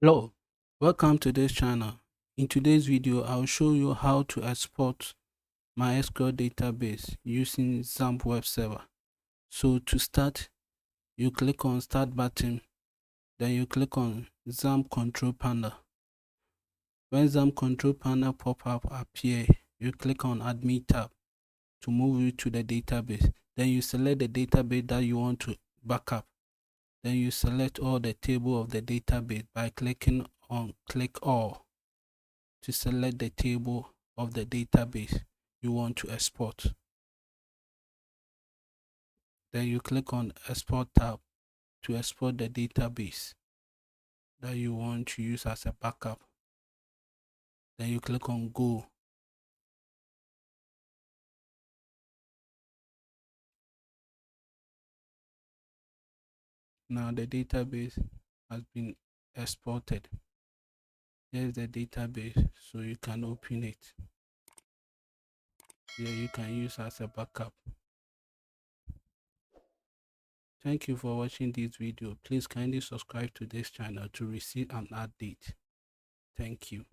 Hello, welcome to this channel. In today's video, I'll show you how to export my SQL database using XAMPP web server. So to start, you click on Start button, then you click on XAMPP Control Panel. When XAMPP Control Panel pop-up appear, you click on Admin tab to move you to the database. Then you select the database that you want to backup. Then you select all the table of the database by clicking on Click All to select the table of the database you want to export. Then you click on Export tab to export the database that you want to use as a backup. Then you click on Go. Now the database has been exported. Here's the database, so you can open it. Here you can use as a backup. Thank you for watching this video. Please kindly subscribe to this channel to receive an update. Thank you.